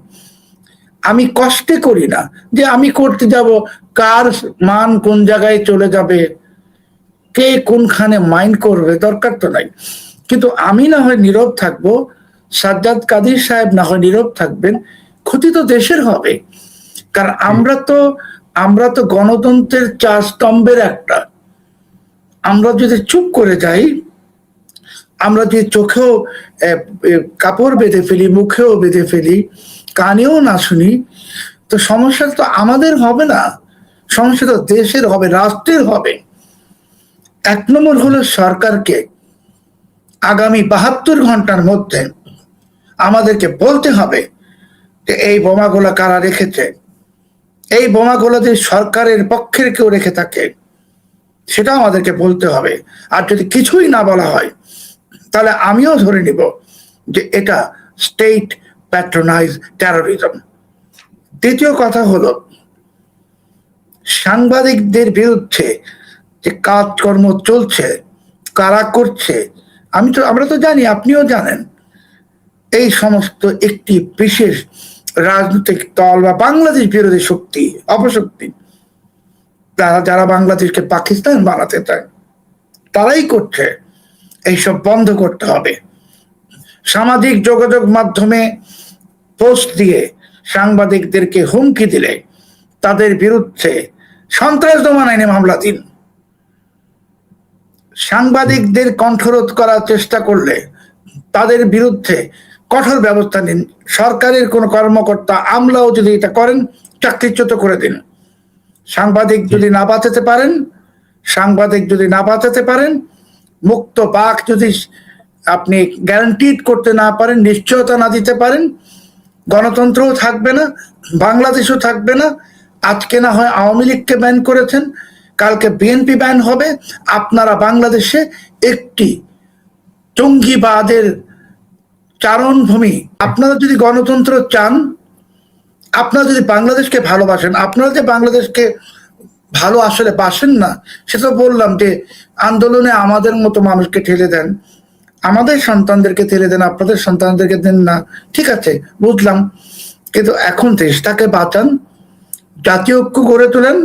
আমি কষ্টে করি না যে আমি করতে যাব, কার মান কোন জায়গায় চলে যাবে, কে কোনখানে মাইন্ড করবে, দরকার তো নাই। কিন্তু আমি না হয় নীরব থাকবো, সাজ্জাদ কাদির সাহেব না হয় নীরব থাকবেন, ক্ষতি তো দেশের হবে। কারণ আমরা তো গণতন্ত্রের 4 স্তম্ভের একটা। আমরা যদি চুপ করে যাই, আমরা যদি চোখেও কাপড় বেঁধে ফেলি, মুখেও বেঁধে ফেলি, কানেও না শুনি, তো সমস্যা তো আমাদের হবে না, সমস্যা তো দেশের হবে, রাষ্ট্রের হবে। 1 নম্বর হলো সরকারকে আগামী 72 ঘন্টার মধ্যে আমাদেরকে বলতে হবে যে এই বোমাগুলো কারা রেখেছে। এই বোমাগুলো যদি সরকারের পক্ষের কেউ রেখে থাকে, সেটাও আমাদেরকে বলতে হবে। আর যদি কিছুই না বলা হয়, তাহলে আমিও ধরে নিব যে এটা স্টেট প্যাট্রোনাইজ টেরোরিজম। দ্বিতীয় কথা হলো, সাংবাদিকদের বিরুদ্ধে যে কাজকর্ম চলছে, কারা করছে, আমরা তো জানি, আপনিও জানেন। এই সমস্ত একটি বিশেষ রাজনৈতিক দল বা বাংলাদেশ বিরোধী শক্তি, অপশক্তি, যারা বাংলাদেশকে পাকিস্তান বানাতে চায়, তারাই করছে। এইসব বন্ধ করতে হবে। সামাজিক যোগাযোগ মাধ্যমে পোস্ট দিয়ে সাংবাদিকদেরকে হুমকি দিলে তাদের বিরুদ্ধে সন্ত্রাস দমন আইনে মামলা দিন। সাংবাদিকদের কণ্ঠরোধ করার চেষ্টা করলে তাদের বিরুদ্ধে কঠোর ব্যবস্থা নিন। সরকারের কোন কর্মকর্তা, আমলাও যদি এটা করেন, চাকরিচ্যুত করে দিন। সাংবাদিক যদি না বাঁচাতে পারেন, মুক্ত বাক যদি আপনি গ্যারান্টিড করতে না পারেন, নিশ্চয়তা না দিতে পারেন, গণতন্ত্রও থাকবে না, বাংলাদেশও থাকবে না। আজকে না হয় আওয়ামী লীগকে ব্যান করেছেন, কালকে বিএনপি ব্যান হবে। আপনারা বাংলাদেশে একটি জঙ্গিবাদের চারণভূমি। আপনারা যদি গণতন্ত্র চান, আপনারা যদি বাংলাদেশকে ভালোবাসেন, আপনারা যে বাংলাদেশকে ভালো আসলে বাসেন না, সেটা বললাম যে আন্দোলনে আমাদের মতো মানুষকে ঠেলে দেন, আমাদের সন্তানদেরকে ঠেলে দেন, আপনাদের সন্তানদেরকে দেন না। ঠিক আছে, বুঝলাম, কিন্তু এখন দেশটাকে বাঁচান, জাতীয় ঐক্য গড়ে তোলেন।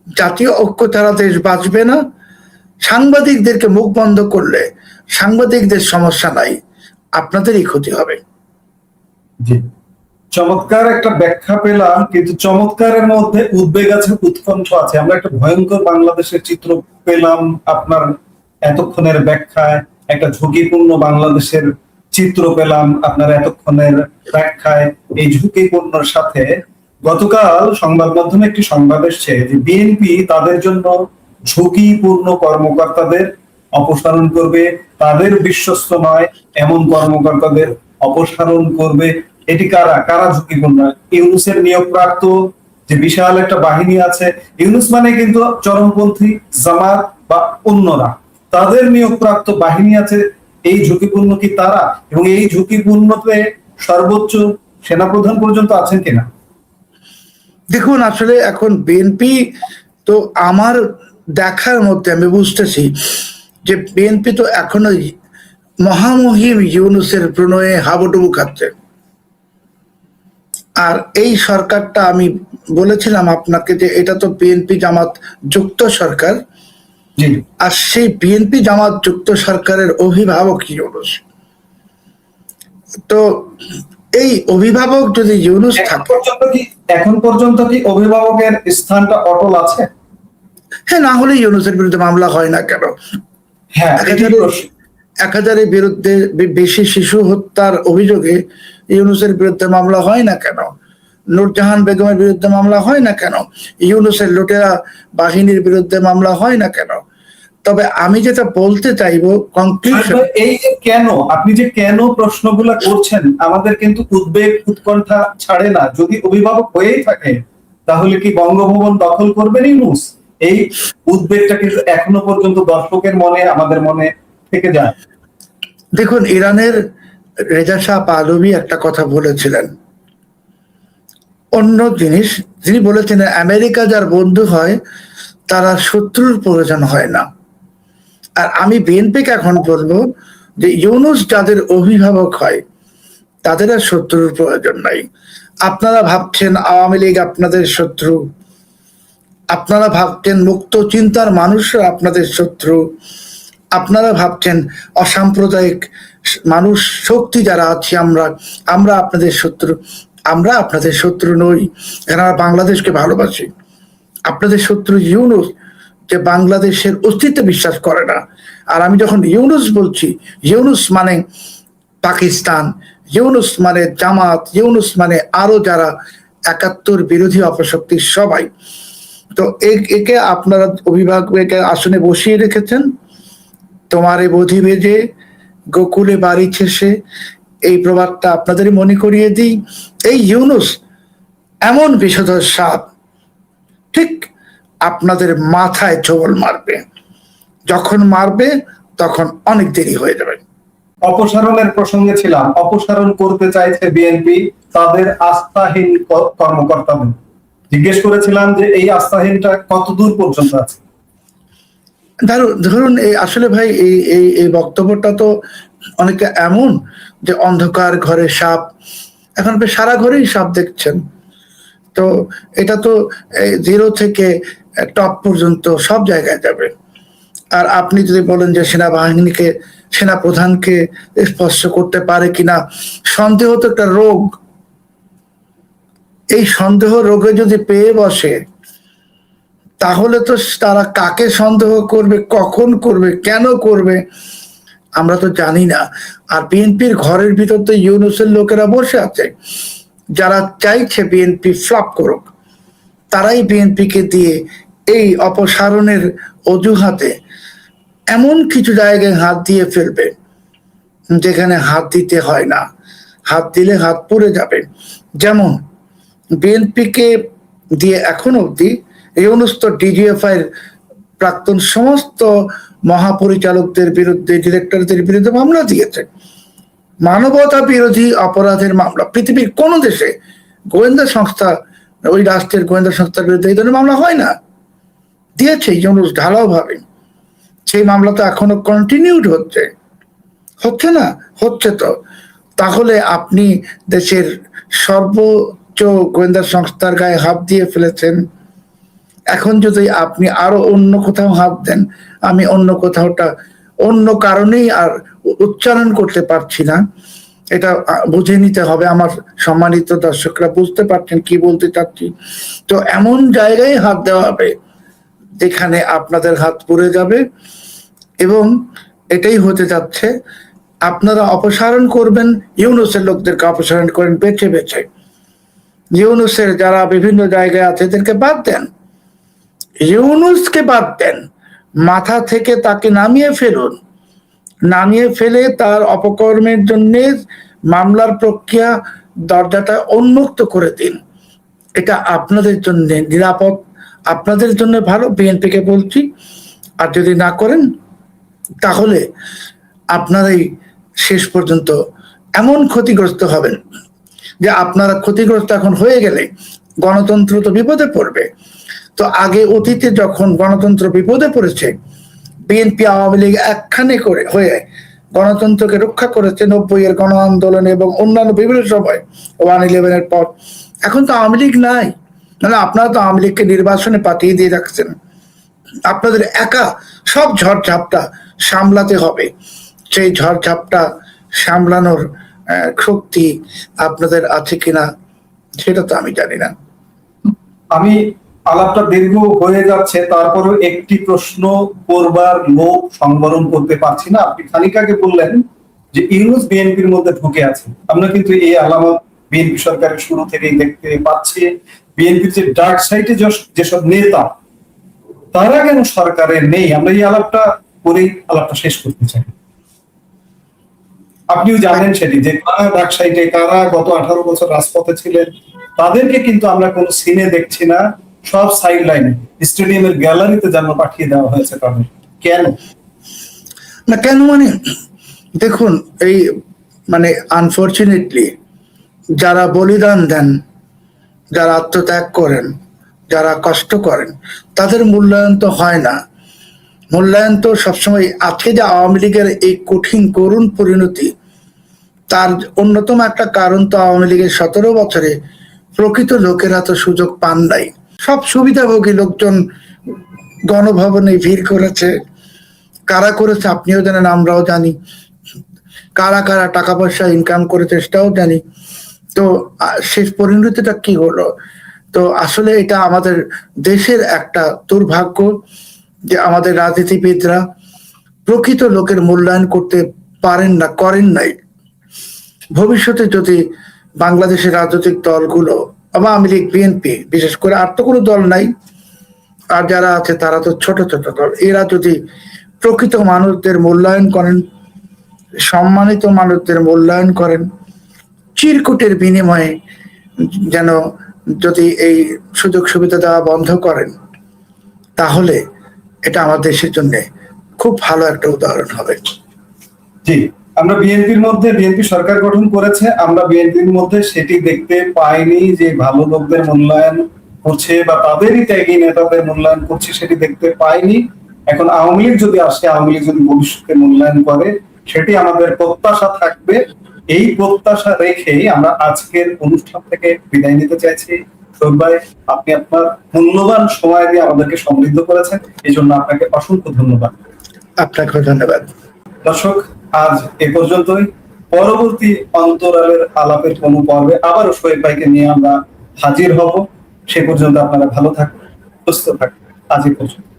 জাতীয় ঐক্য ছাড়া দেশ বাঁচবে না। সাংবাদিকদেরকে মুখ বন্ধ করলে সাংবাদিকদের সমস্যা নাই, আপনাদেরই ক্ষতি হবে। জি, চমৎকার একটা ব্যাখ্যা পেলাম, কিন্তু চমৎকারের মধ্যে উদ্বেগ আছে, উৎকণ্ঠ আছে। আমরা একটা ভয়ঙ্কর বাংলাদেশের চিত্র পেলাম আপনার এতক্ষণের ব্যাখ্যায়, একটা ঝুঁকিপূর্ণ বাংলাদেশের চিত্র পেলাম আপনার এতক্ষণের ব্যাখ্যায়। এই ঝুঁকিপূর্ণর সাথে গতকাল সংবাদ মাধ্যমে একটি সংবাদ এসছে যে বিএনপি তাদের জন্য ঝুঁকিপূর্ণ কর্মকর্তাদের অপসারণ করবে, তাদের বিশ্বস্ত নয় এমন কর্মকর্তাদের অপসারণ করবে। এটি কারা কারা ঝুঁকিপূর্ণ? ইউনূসের নিয়োগপ্রাপ্ত যে বিশাল একটা বাহিনী আছে, ইউনূস মানে কিন্তু চরমপন্থী জামাত বা অন্যরা, তাদের নিয়োগপ্রাপ্ত বাহিনী আছে। এই ঝুঁকিপূর্ণ কি তারা? এবং এই ঝুঁকিপূর্ণতে সর্বোচ্চ সেনাপ্রধান পর্যন্ত আছেন কিনা? দেখুন, আসলে এখন বিএনপি তো আমার দেখার মধ্যে আমি বুঝতেছি যে বিএনপি তো এখনো মহামহিম ইউনূসের প্রণয়ে হাবুডুবু খাচ্ছে। আর এই সরকারটা, আমি বলেছিলাম আপনাকে যে এটা তো বিএনপি জামাত যুক্ত সরকার, আর সেই বিএনপি জামাত যুক্ত সরকারের অভিভাবক ইউনূস। তো এই অভিভাবক যদি ইউনূস থাকে, এখন পর্যন্ত কি অভিভাবকের স্থানটা অটল আছে? হ্যাঁ, না হলে ইউনূসের বিরুদ্ধে মামলা হয় না কেন? হ্যাঁ, 1000-এর বিরুদ্ধে বেশি শিশু হত্যার অভিযোগে ইউনূসের বিরুদ্ধে মামলা হয় না কেন? নূরজাহান বেগমের বিরুদ্ধে মামলা হয় না কেন? ইউনূসের লুটেরা বাহিনীর বিরুদ্ধে মামলা হয় না কেন? তবে আমি যেটা বলতে চাইবো কনক্লুশন, এই যে কেন আপনি যে কেন প্রশ্নগুলো করছেন, আমাদের কিন্তু উদ্বেগ উৎকণ্ঠা ছাড়ে না। যদি অভিভাবক হয়েই থাকে, তাহলে কি বঙ্গভবন দখল করবেন ইউনূস? এই উদ্বেগটা কিন্তু এখনো পর্যন্ত দর্শকের মনে, আমাদের মনে থেকে যায়। দেখুন, ইরানের রেজা শাহ পাহলভি একটা কথা বলেছিলেন, অন্য জিনিস যিনি বলেছিলেন, আমেরিকা যার বন্ধু হয় তারা শত্রুর প্রয়োজন হয় না। আর আমি বিএনপিকে এখন বলবো যে ইউনূস যাদের অভিভাবক হয় তাদের আর শত্রুর প্রয়োজন নাই। আপনারা ভাবছেন আওয়ামী লীগ আপনাদের শত্রু, আপনারা ভাবছেন মুক্ত চিন্তার মানুষরা আপনাদের শত্রু, আপনারা ভাবছেন অসাম্প্রদায়িক মানুষ শক্তি যারা আছে আমরা আপনাদের শত্রু। আমরা আপনাদের শত্রু নই, এরা বাংলাদেশকে ভালোবাসি। আপনাদের শত্রু ইউনূস, যে বাংলাদেশের অস্তিত্বে বিশ্বাস করে না। আর আমি যখন ইউনূস বলছি, ইউনূস মানে পাকিস্তান, ইউনূস মানে জামাত, ইউনূস মানে আরো যারা ৭১ বিরোধী অপশক্তি সবাই। তো একে আপনারা অভিভাবককে আসনে বসিয়ে রেখেছেন। তোমারে বধি বেজে গোকুলে বাড়ি শেষে, এই প্রবাদটা আপনাদেরই মনে করিয়ে দিই। এই ইউনূস এমন বিষধর সাপ, ঠিক আপনাদের মাথায় ছোবল মারবে। যখন মারবে তখন অনেক দেরি হয়ে যাবে। অপসারণের প্রসঙ্গে ছিলাম, অপসারণ করতে চাইছে বিএনপি তাদের আস্থাহীন কর্মকর্তাদের। জিজ্ঞেস করেছিলাম যে এই আস্থাহীনটা কত দূর পর্যন্ত আছে? ধরুন, আসলে ভাই এই বক্তব্যটা তো অনেকে এমন যে অন্ধকার ঘরে সাপ, এখন সারা ঘরেই সাপ দেখছেন। তো এটা তো 0 থেকে টপ পর্যন্ত সব জায়গায় যাবে। আর আপনি যদি বলেন যে সেনাবাহিনীকে সেনা প্রধানকে স্পর্শ করতে পারে কিনা। সন্দেহ তো একটা রোগ, এই সন্দেহ রোগে যদি পেয়ে বসে তাহলে তো তারা কাকে সন্দেহ করবে, কখন করবে, কেন করবে আমরা তো জানি না। আর বিএনপির ঘরের ভিতর তো ইউনূসের লোকেরা বসে আছে, যারা চাইছে বিএনপি ফ্লপ করুক, তারাই বিএনপিকে দিয়ে এই অপসারণের অজুহাতে এমন কিছু জায়গায় হাত দিয়ে ফেলবে যেখানে হাত দিতে হয় না, হাত দিলে হাত পুড়ে যাবে। যেমন বিএনপিকে দিয়ে এখন অবধি ইউনূস তো ডিজিএফআই এর প্রাক্তন সমস্ত মহাপরিচালকদের বিরুদ্ধে, ডিরেক্টরদের বিরুদ্ধে মামলা দিয়েছে, মানবতা বিরোধী অপরাধের মামলা। পৃথিবীর কোন দেশে গোয়েন্দা সংস্থা, ওই রাষ্ট্রের গোয়েন্দা সংস্থার বিরুদ্ধে এই ধরনের মামলা হয় না, দিয়েছে ইউনূস ঢালাও ভাবে। সেই মামলা তো এখনো কন্টিনিউড হচ্ছে, হচ্ছে না? হচ্ছে তো। তাহলে আপনি দেশের সর্বোচ্চ গোয়েন্দা সংস্থার গায়ে হাত দিয়ে ফেলেছেন। এখন যদি আপনি আরো অন্য কোথাও হাত দেন, আমি অন্য কোথাওটা অন্য কারণেই আর উচ্চারণ করতে পারছি না, এটা বুঝে নিতে হবে। আমার সম্মানিত দর্শকরা বুঝতে পারছেন কি বলতে চাচ্ছি। তো এমন জায়গায় হাত দেওয়া হবে যেখানে আপনাদের হাত পুড়ে যাবে, এবং এটাই হতে যাচ্ছে। আপনারা অপসারণ করবেন, ইউনূসের লোকদেরকে অপসারণ করেন বেছে বেছে। ইউনূসের যারা বিভিন্ন জায়গায় আছে এদেরকে বাদ দেন, ইউনূসকে বাদ দেন, মাথা থেকে তাকে নামিয়ে ফেলুন, নামিয়ে ফেলে তার অপকর্মের জন্য মামলার প্রক্রিয়া দরজাটা উন্মুক্ত করে দিন। এটা আপনাদের জন্য নিরাপদ, আপনাদের জন্য ভালো, বিএনপিকে বলছি। আর যদি না করেন তাহলে আপনারাই শেষ পর্যন্ত এমন ক্ষতিগ্রস্ত হবেন যে আপনারা ক্ষতিগ্রস্ত এখন হয়ে গেলে গণতন্ত্র তো বিপদে পড়বে। তো আগে অতীতে যখন গণতন্ত্র বিপদে পড়েছে, বিএনপি আওয়ামী লীগ একখানে করে হয়ে গণতন্ত্রকে রক্ষা করেছে 90-এর গণ আন্দোলন এবং অন্যান্য বিভিন্ন সময়, 1/11-এর পর। এখন তো আওয়ামী লীগ নাই, মানে আপনারা তো আওয়ামী লীগকে নির্বাচনে পাঠিয়ে দিয়ে রাখছেন। আপনাদের একা সব ঝড়ঝাপটা সামলাতে হবে, সেই ঝড়ঝাপটা সামলানোর শক্তি আপনাদের আছে কিনা সেটা তো আমি জানি না। আমি আলাপটা দীর্ঘ হয়ে যাচ্ছে, তারপরেও একটি প্রশ্ন করবার লোক সংবরণ করতে পারছি না। আপনি খানিক আগে বললেন যে ইউনূস বিএনপির মধ্যে ঢুকে আছে। আমরা কিন্তু এই আলামত বিএনপি সরকারের শুরু থেকেই দেখতে পাচ্ছি। বিএনপির যে ডার্ক সাইডে যেসব নেতা, তারা কেন সরকারে নেই? আমরা এই আলাপটা করেই আলাপটা শেষ করতে চাই। আপনিও জানেন সেটি, যে কারা ডার্ক সাইডে, কারা গত 18 বছর রাজপথে ছিলেন, তাদেরকে কিন্তু আমরা কোনো সিনে দেখছি না। সব সাইড লাইনে, স্টেডিয়ামের গ্যালারিতে যেন পাঠিয়ে দেওয়া হয়েছে তাদের। কেন? না কেন মানে দেখুন, এই মানে আনফরচুনেটলি যারা বলিদান দেন, যারা আত্মত্যাগ করেন, যারা কষ্ট করেন, তাদের মূল্যায়ন তো হয় না। মূল্যায়ন তো সবসময়, আজকে যে আওয়ামী লীগের এই কঠিন করুণ পরিণতি, তার অন্যতম একটা কারণ তো আওয়ামী লীগের 17 বছরে প্রকৃত লোকেরা তো সুযোগ পান নাই। সব সুবিধাভোগী লোকজন গণভবনে ভিড় করেছে। কারা করেছে আপনিও জানেন, আমরাও জানি। কারা কারা টাকা পয়সা ইনকাম করেছে সেটাও জানি। তো শেষ পরিণতিটা কি হলো? তো আসলে এটা আমাদের দেশের একটা দুর্ভাগ্য যে আমাদের রাজনীতিবিদরা প্রকৃত লোকের মূল্যায়ন করতে পারেন না, করেন নাই। ভবিষ্যতে যদি বাংলাদেশের রাজনৈতিক দলগুলো, আওয়ামী লীগ, বিএনপি বিশেষ করে, আর তো কোনো দল নাই, আর যারা আছে তারা তো ছোট ছোট দল, এরা যদি প্রকৃত মানুষদের মূল্যায়ন করেন, সম্মানিত মানুষদের মূল্যায়ন করেন, চিরকুটের বিনিময়ে যেন যদি এই সুযোগ সুবিধা দেওয়া বন্ধ করেন, তাহলে এটা আমাদের দেশের জন্য খুব ভালো একটা উদাহরণ হবে। জি, আমরা বিএনপি সরকার গঠন করেছে, আমরা বিএনপির মধ্যে সেটি দেখতে পাইনি যে ভালো লোকদের মূল্যায়ন করছে বা তাদেরই ত্যাগী নেতাদের মূল্যায়ন করছে, সেটি দেখতে পাইনি। এখন আওয়ামী লীগ যদি আসে, আওয়ামী লীগ যদি ভবিষ্যতে মূল্যায়ন করে, সেটি আমাদের প্রত্যাশা থাকবে। এই প্রত্যাশা রেখেই আমরা আজকের অনুষ্ঠান থেকে বিদায় নিতে চাইছি। শোক ভাই, আপনি আপনার মূল্যবান সময় দিয়ে আমাদেরকে সমৃদ্ধ করেছেন, এই জন্য আপনাকে অসংখ্য ধন্যবাদ। আপনাকেও ধন্যবাদ। দর্শক, আজ এ পর্যন্তই। পরবর্তী অন্তরালের আলাপের কোনো পর্বে আবারও শোয়েব ভাইকে নিয়ে আমরা হাজির হব। সে পর্যন্ত আপনারা ভালো থাকবেন, সুস্থ থাকবেন। আজ এ পর্যন্ত।